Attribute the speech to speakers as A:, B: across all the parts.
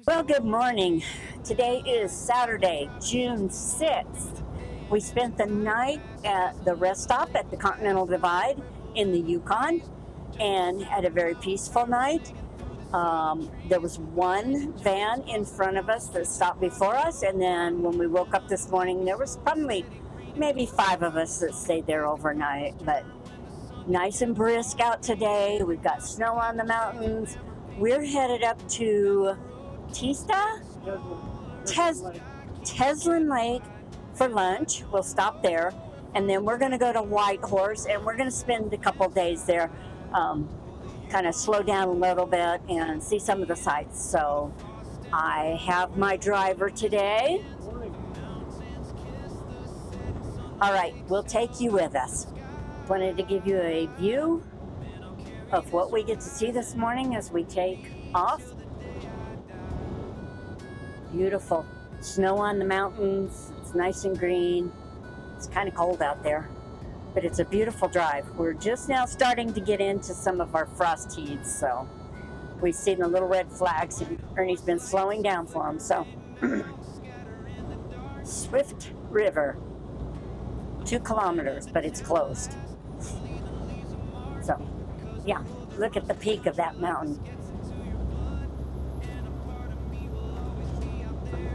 A: Well, good morning. Today is Saturday, June 6th. We spent the night at the rest stop at the Continental Divide in the Yukon and had a very peaceful night. There was one van in front of us that stopped before us, and then when we woke up this morning, there was probably maybe 5 of us that stayed there overnight. But nice and brisk out today. We've got snow on the mountains. We're headed up to Tista? Teslin Lake for lunch. We'll stop there, and then we're going to go to Whitehorse, and we're going to spend a couple days there, kind of slow down a little bit and see some of the sights. So I have my driver today. All right, we'll take you with us. Wanted to give you a view of what we get to see this morning as we take off. Beautiful snow on the mountains. It's nice and green. It's kind of cold out there, but it's a beautiful drive. We're just now starting to get into some of our frost heaves, so we've seen the little red flags, and Ernie's been slowing down for them. So Swift River, 2 kilometers, but it's closed. So yeah, look at the peak of that mountain.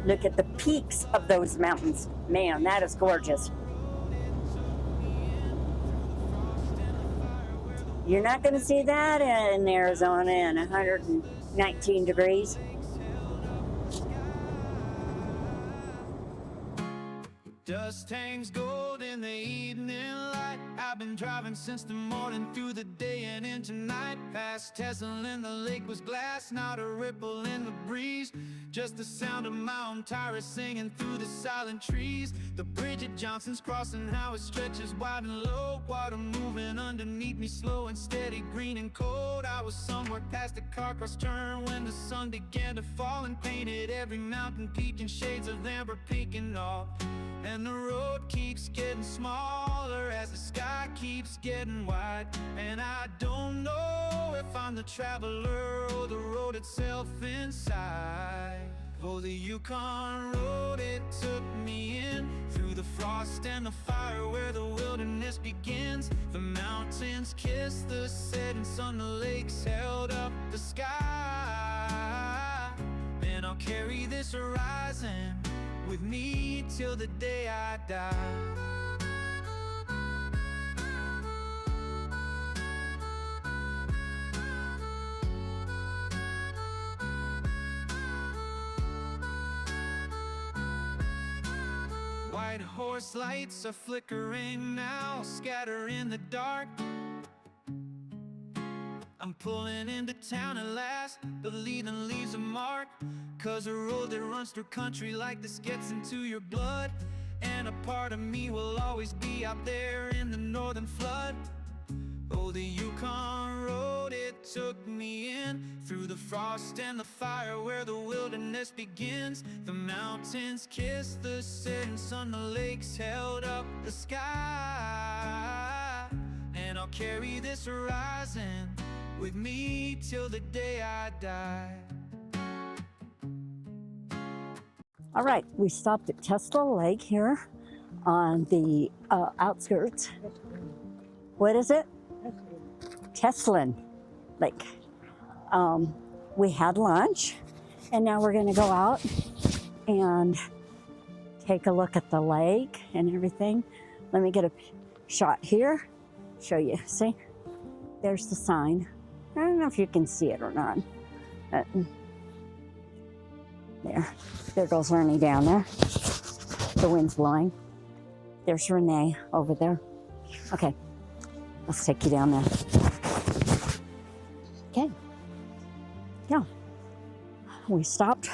A: Look at the peaks of those mountains. Man, that is gorgeous. You're not going to see that in Arizona in 119 degrees.
B: Dust hangs gold in the evening light. I've been driving since the morning, through the day and into night. Past Teslin, the lake was glass, not a ripple in the breeze. Just the sound of my own tires singing through the silent trees. The bridge at Johnson's Crossing, how it stretches wide and low. Water moving underneath me, slow and steady, green and cold. I was somewhere past the car cross turn when the sun began to fall and painted every mountain peak in shades of amber, pink and all. And the road keeps getting smaller as the sky keeps getting wide. And I don't know if I'm the traveler or the road itself inside. Oh, the Yukon road, it took me in through the frost and the fire where the wilderness begins. The mountains kissed the setting sun, the lakes held up the sky. And I'll carry this horizon with me till the day I die. Whitehorse lights are flickering now, scatter in the dark. I'm pulling into town at last, the leading leaves a mark. Cause a road that runs through country like this gets into your blood. And a part of me will always be out there in the northern flood. Oh, the Yukon road, it took me in through the frost and the fire where the wilderness begins. The mountains kissed the setting sun, the lakes held up the sky. And I'll carry this horizon with me till the day I die.
A: All right, we stopped at Tesla Lake here on the outskirts. What is it? Teslin Lake. We had lunch, and now we're going to go out and take a look at the lake and everything. Let me get a shot here, show you. See, there's the sign. I don't know if you can see it or not. There goes Ernie down there. The wind's blowing. There's Renee over there. Okay, let's take you down there. Okay. Yeah. We stopped,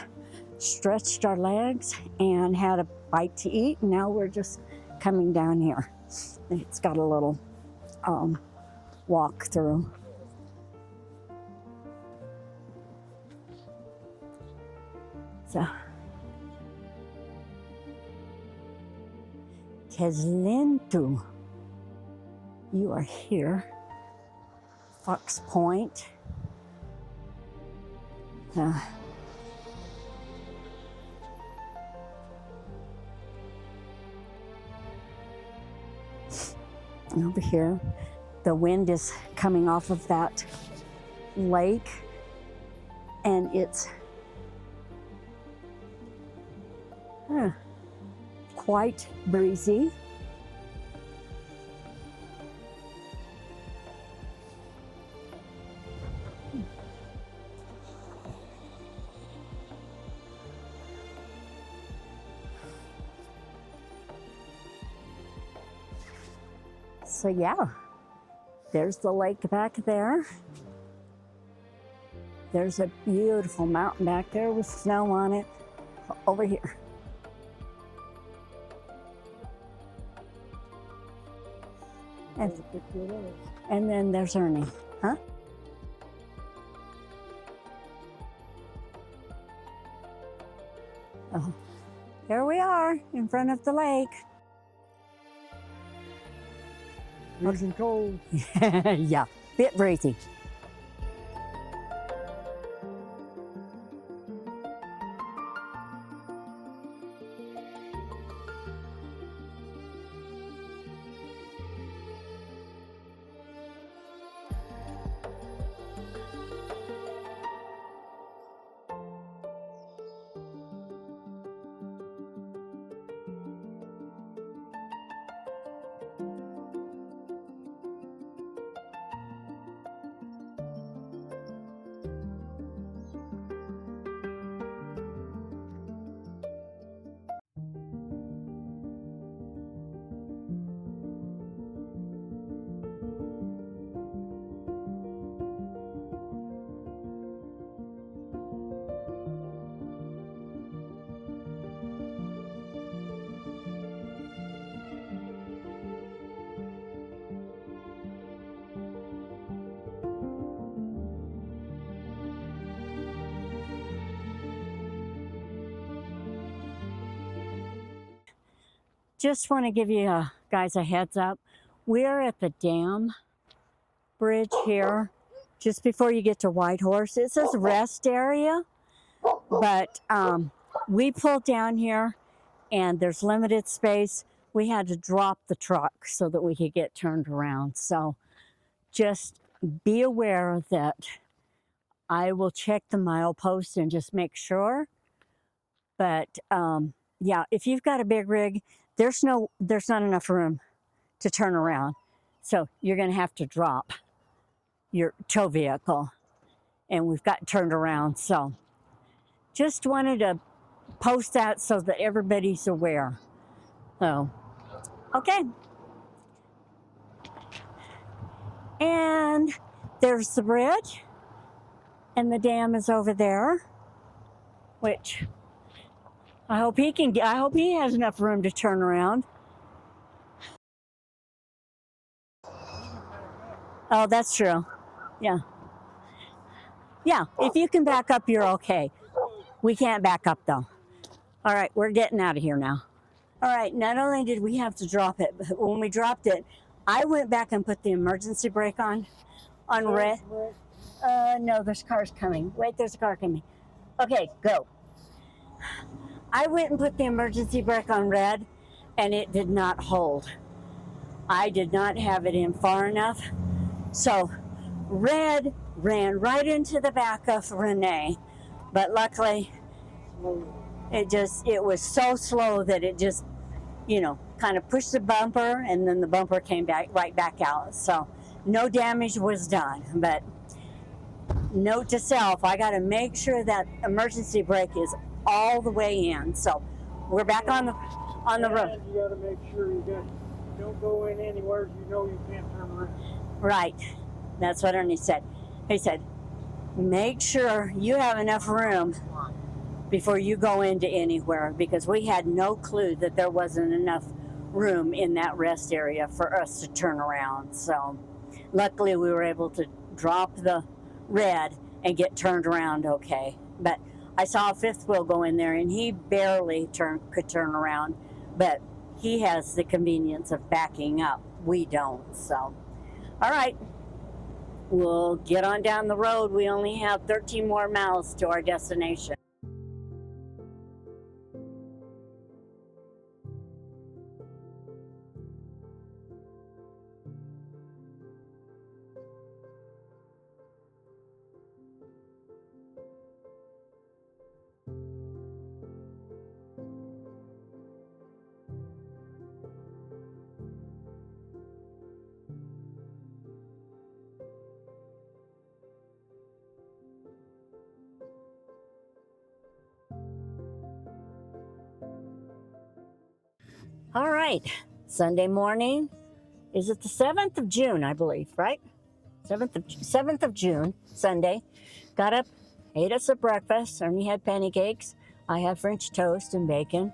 A: stretched our legs, and had a bite to eat. And now we're just coming down here. It's got a little walk through. So, Teslintu, you are here. Fox Point. Over here, the wind is coming off of that lake, and it's quite breezy. So yeah, there's the lake back there. There's a beautiful mountain back there with snow on it over here. And then there's Ernie, huh? Oh, there we are in front of the lake.
C: Freezing cold.
A: Yeah, bit breezy. Just want to give you guys a heads up. We're at the dam bridge here, just before you get to Whitehorse. It says rest area, but we pulled down here and there's limited space. We had to drop the truck so that we could get turned around. So just be aware that I will check the milepost and just make sure. But yeah, if you've got a big rig, there's not enough room to turn around. So you're gonna have to drop your tow vehicle, and we've got turned around. So just wanted to post that so that everybody's aware. So, okay. And there's the bridge, and the dam is over there, which I hope he has enough room to turn around. Oh, that's true. Yeah. Yeah, if you can back up, you're okay. We can't back up though. All right, we're getting out of here now. All right, not only did we have to drop it, but when we dropped it, I went back and put the emergency brake on red. No, there's cars coming. Wait, there's a car coming. Okay, go. I went and put the emergency brake on red, and it did not hold. I did not have it in far enough. So red ran right into the back of Renee, but luckily it was so slow that it just, kind of pushed the bumper, and then the bumper came right back out. So no damage was done, but note to self, I got to make sure that emergency brake is all the way in. So we're back on the road.
C: You got to make sure don't go in anywhere you can't turn around.
A: Right. That's what Ernie said. He said, make sure you have enough room before you go into anywhere, because we had no clue that there wasn't enough room in that rest area for us to turn around. So luckily we were able to drop the red and get turned around okay. But I saw a fifth wheel go in there, and he barely could turn around, but he has the convenience of backing up. We don't. So all right, we'll get on down the road. We only have 13 more miles to our destination. All right, Sunday morning. Is it the 7th of June, I believe, right? 7th of June, Sunday. Got up, ate us a breakfast. Ernie had pancakes. I had French toast and bacon.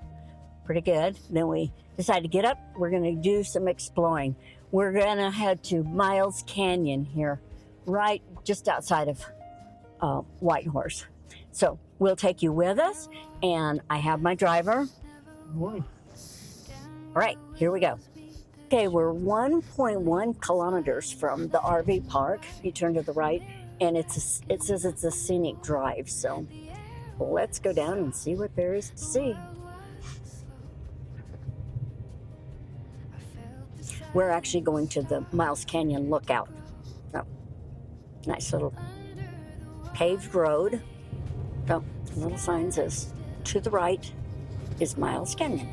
A: Pretty good. Then we decided to get up. We're going to do some exploring. We're going to head to Miles Canyon here, right just outside of Whitehorse. So we'll take you with us, and I have my driver.
C: Good morning.
A: All right, here we go. Okay, we're 1.1 kilometers from the RV park. You turn to the right, and it says it's a scenic drive. So let's go down and see what there is to see. We're actually going to the Miles Canyon Lookout. Oh, nice little paved road. Oh, the little sign says, to the right is Miles Canyon.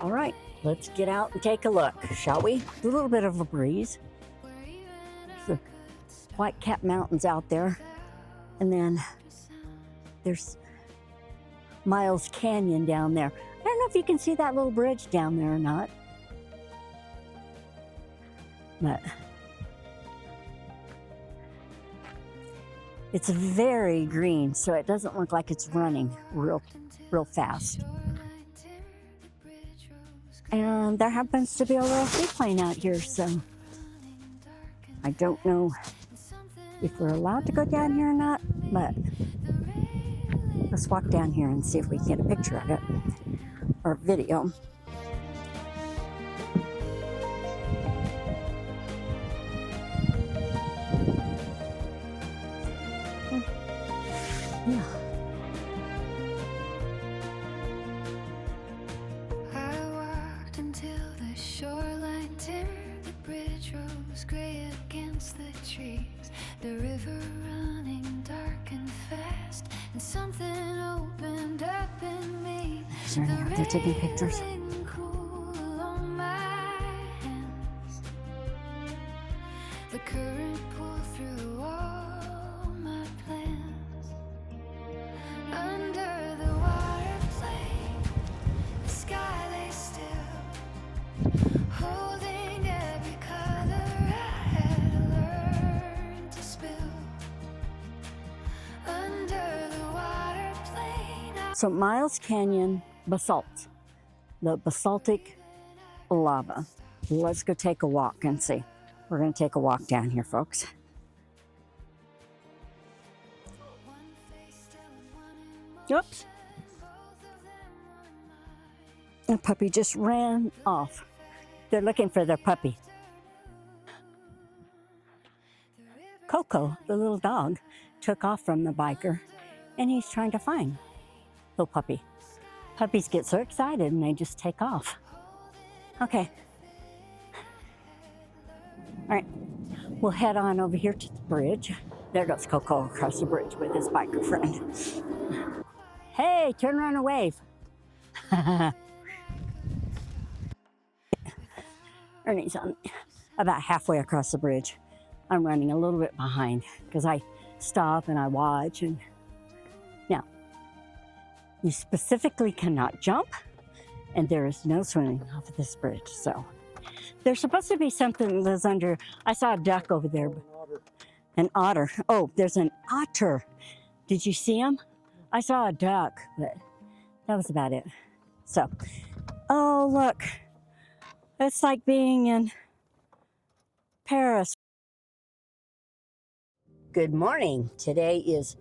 A: All right, let's get out and take a look, shall we? A little bit of a breeze. There's the Whitecap Mountains out there. And then there's Miles Canyon down there. I don't know if you can see that little bridge down there or not. But it's very green, so it doesn't look like it's running real fast. And there happens to be a little seaplane out here, so I don't know if we're allowed to go down here or not, but let's walk down here and see if we can get a picture of it or video. Yeah.
D: I walked until the shoreline turned, the bridge rose gray against the trees, the river running dark and fast, and something opened up in me.
A: Is there any out there taking pictures?
D: Cool on my hands. The current pulled through all my plans. Under the water plane, the sky lay still, holding every color I had learned to spill. Under the water plane,
A: So Miles Canyon basalt, the basaltic lava. Let's go take a walk and see. We're going to take a walk down here, folks. Oops. The puppy just ran off. They're looking for their puppy. Coco, the little dog, took off from the biker, and he's trying to find little puppy. Puppies get so excited and they just take off. Okay. All right, we'll head on over here to the bridge. There goes Coco across the bridge with his biker friend. Hey, turn around and wave. Ernie's on about halfway across the bridge. I'm running a little bit behind because I stop and I watch. And now, you specifically cannot jump, and there is no swimming off of this bridge. So there's supposed to be something that's under. I saw a duck over there. An otter. Oh, there's an otter. Did you see him? I saw a duck, but that was about it. So, oh, look. It's like being in Paris. Good morning. Today is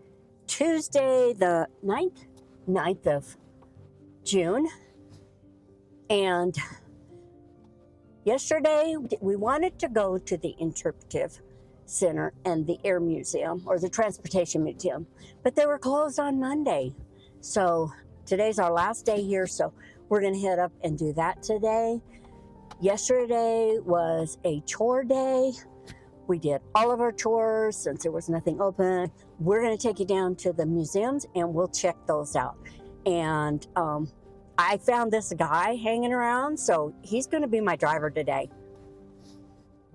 A: Tuesday the 9th of June. And yesterday we wanted to go to the Interpretive Center and the Air Museum, or the Transportation Museum, but they were closed on Monday. So today's our last day here, so we're going to head up and do that today. Yesterday was a chore day. We did all of our chores since there was nothing open. We're going to take you down to the museums and we'll check those out. And I found this guy hanging around, so he's going to be my driver today.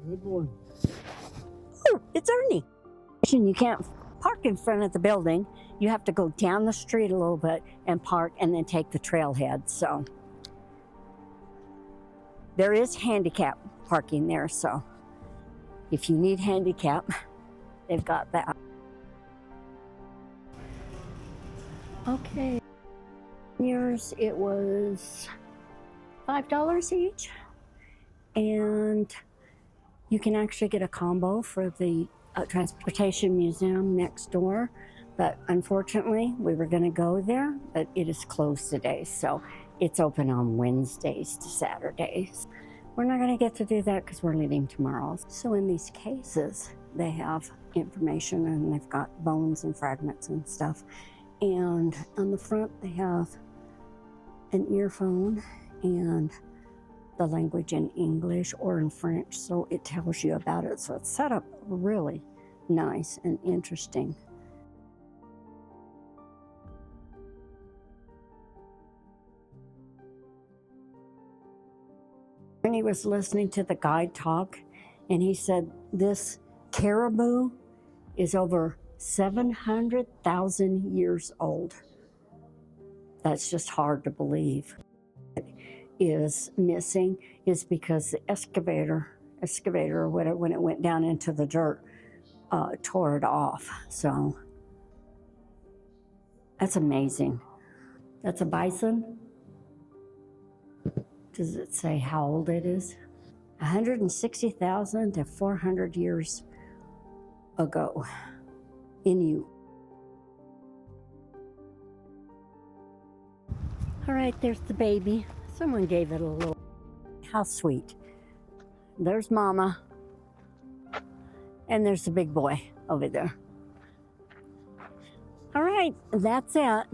C: Good morning.
A: Oh, it's Ernie. You can't park in front of the building. You have to go down the street a little bit and park and then take the trailhead. So there is handicap parking there. So if you need handicap, they've got that. Okay. Yours, it was $5 each. And you can actually get a combo for the Transportation Museum next door. But unfortunately, we were going to go there, but it is closed today. So it's open on Wednesdays to Saturdays. We're not going to get to do that because we're leaving tomorrow. So in these cases, they have information and they've got bones and fragments and stuff. And on the front, they have an earphone and the language in English or in French, so it tells you about it. So it's set up really nice and interesting. And he was listening to the guide talk, and he said this caribou is over 700,000 years old. That's just hard to believe. Is missing is because the excavator when it went down into the dirt tore it off. So that's amazing. That's a bison. Does it say how old it is? 160,000 to 400 years ago in you. All right, there's the baby. Someone gave it a little. How sweet. There's Mama. And there's the big boy over there. All right, that's it.